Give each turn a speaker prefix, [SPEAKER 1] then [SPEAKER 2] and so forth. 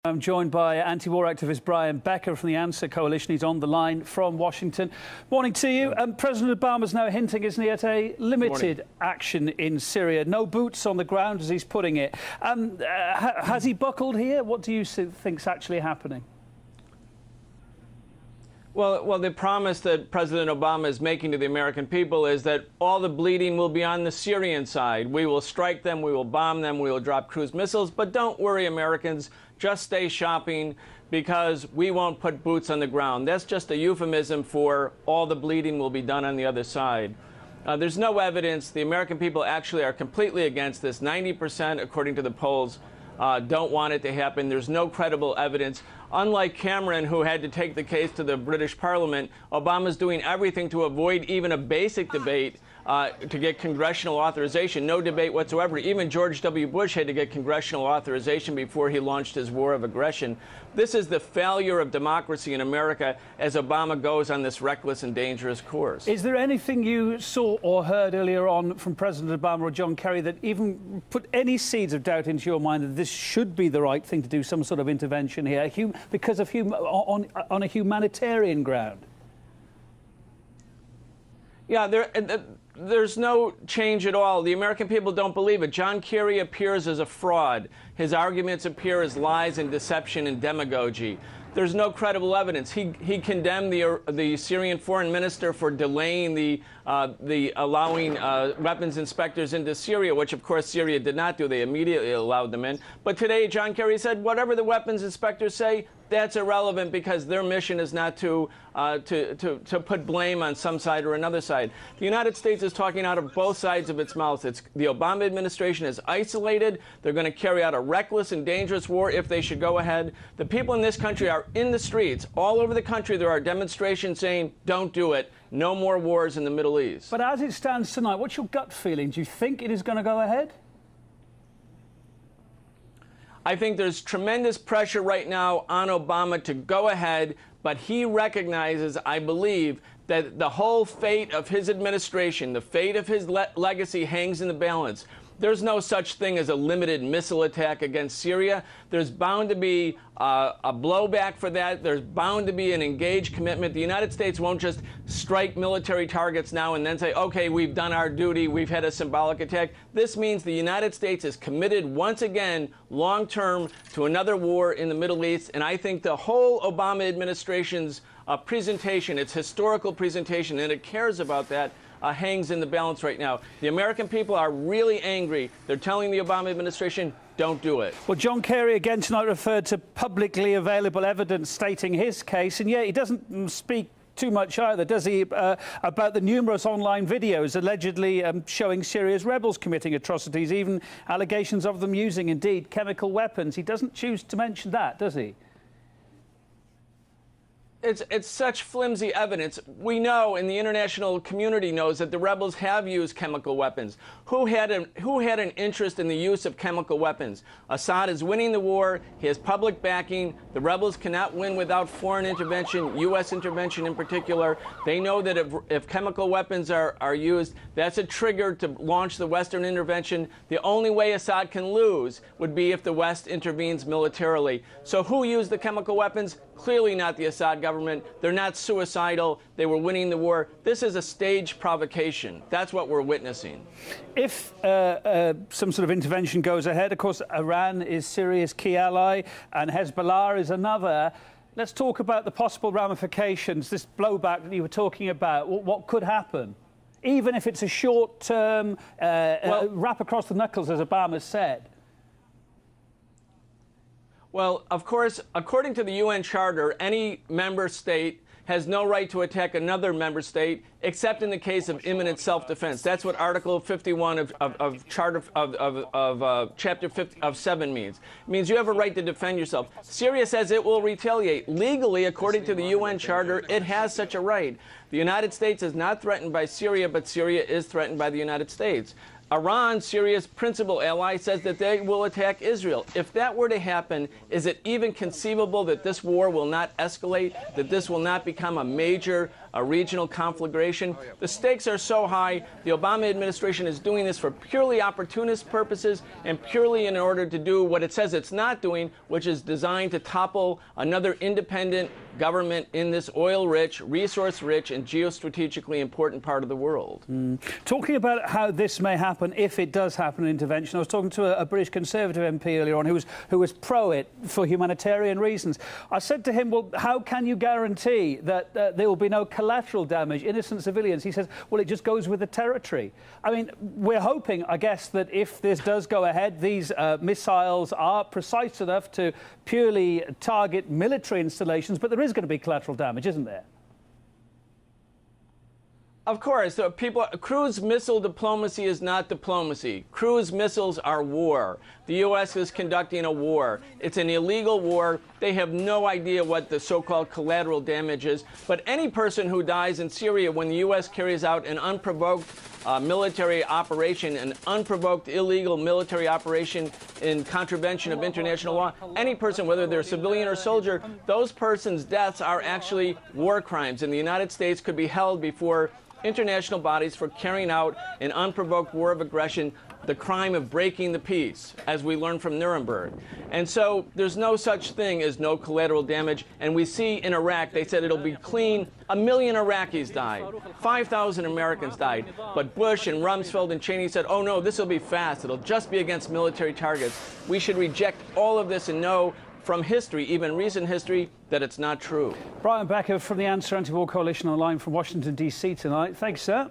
[SPEAKER 1] I'm joined by anti-war activist Brian Becker from the Answer Coalition. He's on the line from Washington. Morning to you. President Obama's now hinting, isn't he, at a limited action in Syria. No boots on the ground, as he's putting it. Has he buckled here? What do you think's actually happening?
[SPEAKER 2] Well, the promise that President Obama is making to the American people is that all the bleeding will be on the Syrian side. We will strike them, we will bomb them, we will drop cruise missiles. But don't worry, Americans, just stay shopping because we won't put boots on the ground. That's just a euphemism for all the bleeding will be done on the other side. There's no evidence. The American people actually are completely against this. 90%, according to the polls, don't want it to happen. There's no credible evidence. Unlike Cameron, who had to take the case to the British Parliament, Obama's doing everything to avoid even a basic debate to get congressional authorization. No debate whatsoever. Even George W. Bush had to get congressional authorization before he launched his war of aggression. This is the failure of democracy in America as Obama goes on this reckless and dangerous course.
[SPEAKER 1] Is there anything you saw or heard earlier on from President Obama or John Kerry that even put any seeds of doubt into your mind that this should be the right thing to do, some sort of intervention here, because of on a humanitarian ground?
[SPEAKER 2] Yeah, there's no change at all. The American people don't believe it. John Kerry appears as a fraud. His arguments appear as lies and deception and demagogy. There's no credible evidence. He condemned the Syrian foreign minister for delaying the allowing weapons inspectors into Syria, which of course Syria did not do. They immediately allowed them in. But today, John Kerry said whatever the weapons inspectors say, that's irrelevant because their mission is not to put blame on some side or another side. The United States is talking out of both sides of its mouth. The Obama administration is isolated. They're going to carry out a reckless and dangerous war if they should go ahead. The people in this country are in the streets. All over the country there are demonstrations saying, don't do it. No more wars in the Middle East.
[SPEAKER 1] But as it stands tonight, what's your gut feeling? Do you think it is going to go ahead?
[SPEAKER 2] I think there's tremendous pressure right now on Obama to go ahead, but he recognizes, I believe, that the whole fate of his administration, the fate of his legacy hangs in the balance. There's no such thing as a limited missile attack against Syria. There's bound to be a blowback for that. There's bound to be an engaged commitment. The United States won't just strike military targets now and then say, okay, we've done our duty, we've had a symbolic attack. This means the United States is committed once again, long-term, to another war in the Middle East. And I think the whole Obama administration's presentation, its historical presentation, and it cares about that, hangs in the balance right now. The American people are really angry. They're telling the Obama administration, don't do it.
[SPEAKER 1] Well, John Kerry again tonight referred to publicly available evidence stating his case, and yet he doesn't speak too much either, does he, about the numerous online videos allegedly showing Syria's rebels committing atrocities, even allegations of them using, indeed, chemical weapons. He doesn't choose to mention that, does he?
[SPEAKER 2] It's such flimsy evidence. We know, and the international community knows, that the rebels have used chemical weapons. Who had an interest in the use of chemical weapons? Assad is winning the war. He has public backing. The rebels cannot win without foreign intervention, U.S. intervention in particular. They know that if chemical weapons are used, that's a trigger to launch the Western intervention. The only way Assad can lose would be if the West intervenes militarily. So who used the chemical weapons? Clearly not the Assad government. They're not suicidal. They were winning the war. This is a staged provocation. That's what we're witnessing.
[SPEAKER 1] If some sort of intervention goes ahead, of course, Iran is Syria's key ally and Hezbollah is another. Let's talk about the possible ramifications, this blowback that you were talking about. What could happen? Even if it's a short-term wrap across the knuckles, as Obama said.
[SPEAKER 2] Well, of course, according to the UN Charter, any member state has no right to attack another member state, except in the case of imminent self-defense. That's what Article 51 of Chapter 7 means. It means you have a right to defend yourself. Syria says it will retaliate. Legally, according to the UN Charter, it has such a right. The United States is not threatened by Syria, but Syria is threatened by the United States. Iran, Syria's principal ally, says that they will attack Israel. If that were to happen, is it even conceivable that this war will not escalate, that this will not become a major a regional conflagration. The stakes are so high. The Obama administration is doing this for purely opportunist purposes and purely in order to do what it says it's not doing, which is designed to topple another independent government in this oil-rich, resource-rich, and geostrategically important part of the world.
[SPEAKER 1] Talking about how this may happen, if it does happen, an intervention, I was talking to a British Conservative MP earlier on who was pro-it for humanitarian reasons. I said to him, well, how can you guarantee that there will be no collateral damage, innocent civilians? He says, well, it just goes with the territory. I mean, we're hoping, I guess, that if this does go ahead, these missiles are precise enough to purely target military installations, but there is going to be collateral damage, isn't there?
[SPEAKER 2] Of course, cruise missile diplomacy is not diplomacy. Cruise missiles are war. The U.S. is conducting a war. It's an illegal war. They have no idea what the so-called collateral damage is. But any person who dies in Syria when the U.S. carries out an unprovoked military operation, an unprovoked illegal military operation in contravention of international law, any person, whether they're civilian or soldier, those persons' deaths are actually war crimes. And the United States could be held before international bodies for carrying out an unprovoked war of aggression, the crime of breaking the peace, as we learned from Nuremberg. And so there's no such thing as no collateral damage. And we see in Iraq, they said it'll be clean. 1 million Iraqis died. 5,000 Americans died. But Bush and Rumsfeld and Cheney said, oh no, this will be fast. It'll just be against military targets. We should reject all of this and know from history, even recent history, that it's not true.
[SPEAKER 1] Brian Becker from the Answer Anti-War Coalition on the line from Washington, D.C. tonight. Thanks, sir.